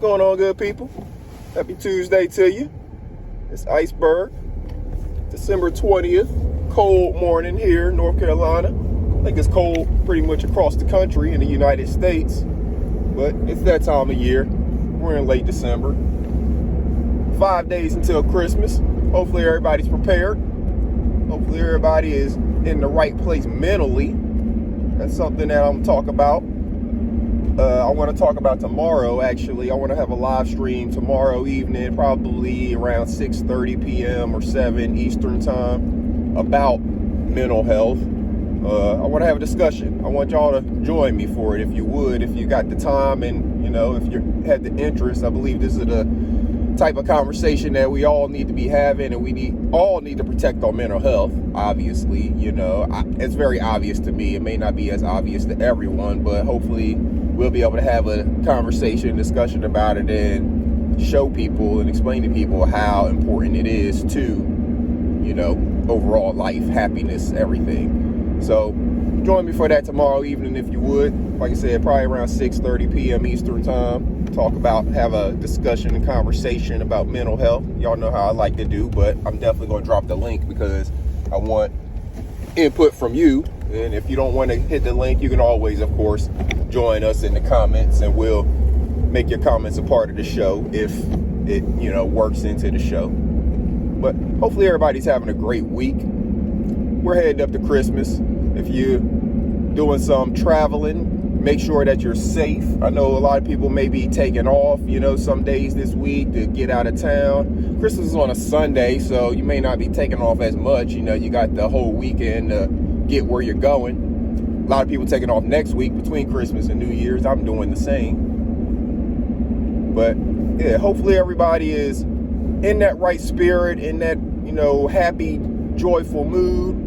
going on, good people? Happy Tuesday to you. It's Iceberg. December 20th. Cold morning here in North Carolina. I think it's cold pretty much across the country in the United States. But it's that time of year. We're in late December. 5 days until Christmas. Hopefully everybody's prepared. Hopefully everybody is in the right place mentally. That's something that I'm going to talk about. I want to talk about tomorrow, actually. I want to have a live stream tomorrow evening, probably around 6:30 p.m. or 7 Eastern time, about mental health. I want to have a discussion. I want y'all to join me for it, if you would, if you got the time and, if you had the interest. I believe this is the type of conversation that we all need to be having, and we all need to protect our mental health, obviously. It's very obvious to me. It may not be as obvious to everyone, but hopefully we'll be able to have a conversation, discussion about it, and show people and explain to people how important it is to, overall life, happiness, everything. So join me for that tomorrow evening, if you would. Like I said, probably around 6:30 p.m. Eastern time. Have a discussion and conversation about mental health. Y'all know how I like to do, but I'm definitely going to drop the link because I want input from you. And if you don't want to hit the link, you can always, of course, join us in the comments, and we'll make your comments a part of the show if it, works into the show. But hopefully everybody's having a great week. We're heading up to Christmas. If you're doing some traveling, make sure that you're safe. I know a lot of people may be taking off, some days this week to get out of town. Christmas is on a Sunday, so you may not be taking off as much. You got the whole weekend to get where you're going. A lot of people taking off next week between Christmas and New Year's. I'm doing the same. But yeah, hopefully everybody is in that right spirit, in that, happy, joyful mood.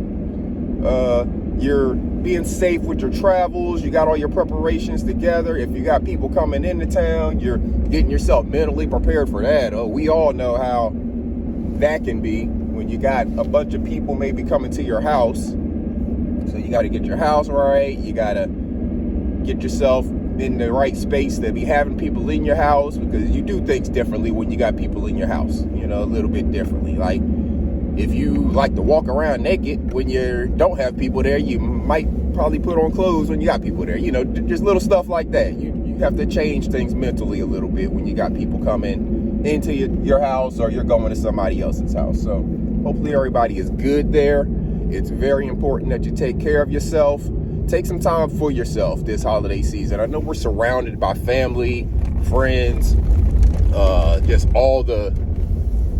You're being safe with your travels. You got all your preparations together. If you got people coming into town, you're getting yourself mentally prepared for that. We all know how that can be when you got a bunch of people maybe coming to your house. So you got to get your house right. You got to get yourself in the right space to be having people in your house, because you do things differently when you got people in your house, a little bit differently. Like, if you like to walk around naked when you don't have people there, you might probably put on clothes when you got people there. Just little stuff like that. You have to change things mentally a little bit when you got people coming into your house, or you're going to somebody else's house. So hopefully everybody is good there. It's very important that you take care of yourself. Take some time for yourself this holiday season. I know we're surrounded by family, friends, just all the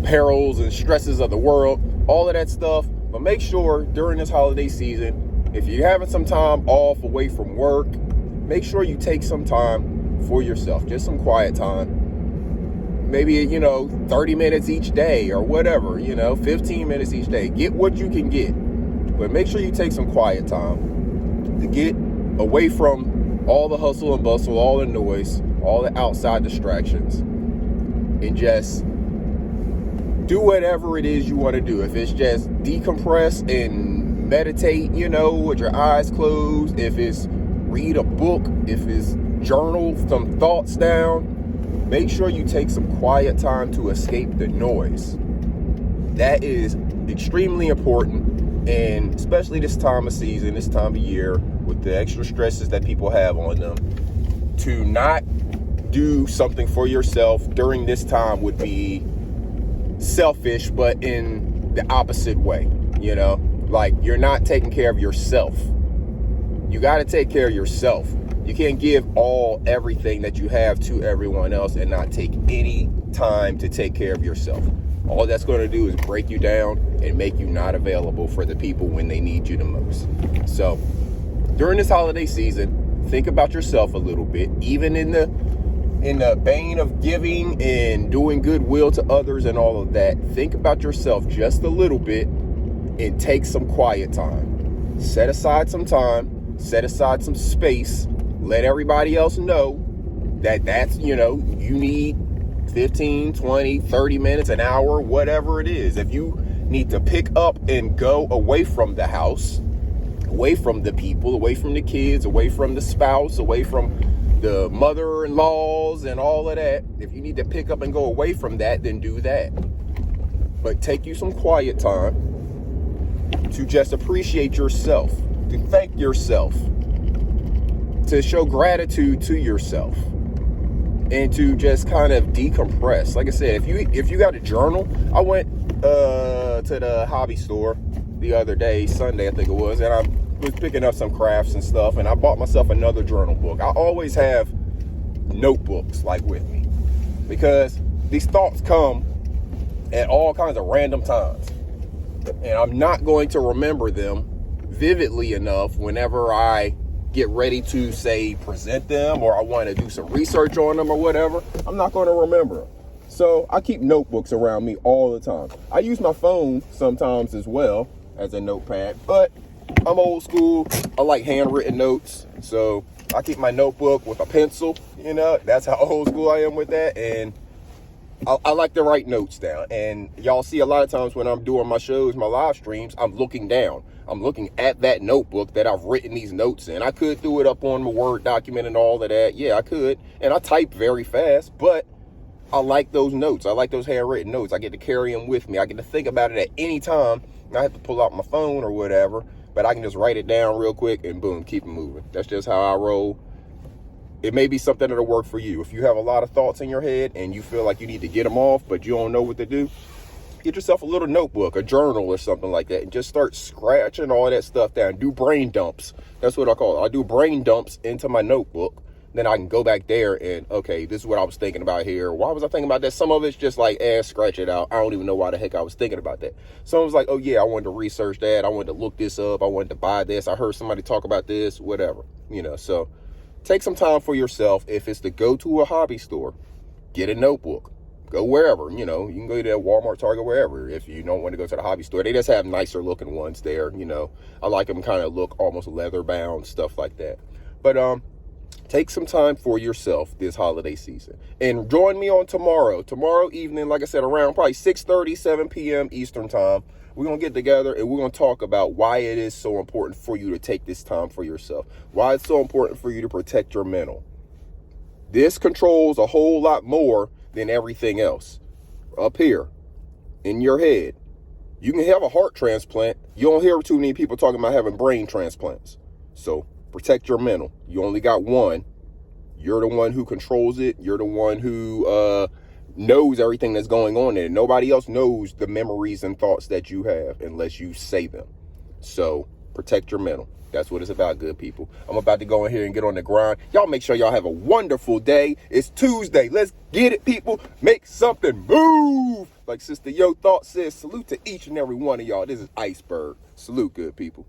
perils and stresses of the world, all of that stuff. But make sure during this holiday season, if you're having some time off away from work, make sure you take some time for yourself, just some quiet time. Maybe, 30 minutes each day or whatever, 15 minutes each day. Get what you can get. But make sure you take some quiet time to get away from all the hustle and bustle, all the noise, all the outside distractions, and just do whatever it is you want to do. If it's just decompress and meditate, with your eyes closed, if it's read a book, if it's journal some thoughts down, make sure you take some quiet time to escape the noise. That is extremely important, and especially this time of season, this time of year, with the extra stresses that people have on them, to not do something for yourself during this time would be selfish, but in the opposite way. Like, you're not taking care of yourself. You got to take care of yourself. You can't give everything that you have to everyone else and not take any time to take care of yourself. All that's going to do is break you down and make you not available for the people when they need you the most. So during this holiday season, think about yourself a little bit, even in the vein of giving and doing goodwill to others and all of that. Think about yourself just a little bit and take some quiet time. Set aside some time, set aside some space. Let everybody else know that's, you need 15, 20, 30 minutes, an hour, whatever it is. If you need to pick up and go away from the house, away from the people, away from the kids, away from the spouse, away from the mother-in-laws and all of that. If you need to pick up and go away from that, then do that. But take you some quiet time to just appreciate yourself, to thank yourself, to show gratitude to yourself, and to just kind of decompress. Like I said, if you got a journal, I went to the hobby store the other day, Sunday I think it was, and I was picking up some crafts and stuff, and I bought myself another journal book. I always have notebooks like with me, because these thoughts come at all kinds of random times, and I'm not going to remember them vividly enough whenever I get ready to, say, present them, or I want to do some research on them or whatever. I'm not going to remember them. So I keep notebooks around me all the time. I use my phone sometimes as well as a notepad, but I'm old school. I like handwritten notes, so I keep my notebook with a pencil. You know, that's how old school I am with that. And I like to write notes down. And y'all see a lot of times when I'm doing my shows, my live streams, I'm looking down. I'm looking at that notebook that I've written these notes in. I could do it up on my Word document and all of that. Yeah, I could. And I type very fast, but I like those notes. I like those handwritten notes. I get to carry them with me. I get to think about it at any time. I have to pull out my phone or whatever, but I can just write it down real quick and boom, keep it moving. That's just how I roll. It may be something that'll work for you. If you have a lot of thoughts in your head and you feel like you need to get them off, but you don't know what to do, get yourself a little notebook, a journal or something like that, and just start scratching all that stuff down. Do brain dumps. That's what I call it. I do brain dumps into my notebook. Then I can go back there and, okay, this is what I was thinking about here. Why was I thinking about that? Some of it's just like, scratch it out. I don't even know why the heck I was thinking about that. Some was like, oh yeah, I wanted to research that. I wanted to look this up. I wanted to buy this. I heard somebody talk about this, whatever, you know. So take some time for yourself. If it's to go to a hobby store, get a notebook. Go wherever, you know. You can go to Walmart, Target, wherever. If you don't want to go to the hobby store, they just have nicer looking ones there, you know. I like them kind of look almost leather bound, stuff like that. But take some time for yourself this holiday season. And join me on tomorrow evening, like I said, around probably 6:30, 7 p.m. Eastern time. We're going to get together and we're going to talk about why it is so important for you to take this time for yourself. Why it's so important for you to protect your mental. This controls a whole lot more than everything else. Up here, in your head. You can have a heart transplant. You don't hear too many people talking about having brain transplants. So protect your mental. You only got one. You're the one who controls it. You're the one who knows everything that's going on in it. Nobody else knows the memories and thoughts that you have unless you say them. So protect your mental. That's what it's about, good people. I'm about to go in here and get on the grind. Y'all make sure y'all have a wonderful day. It's Tuesday. Let's get it, people. Make something move. Like Sister Yo Thought says, salute to each and every one of y'all. This is Iceberg. Salute, good people.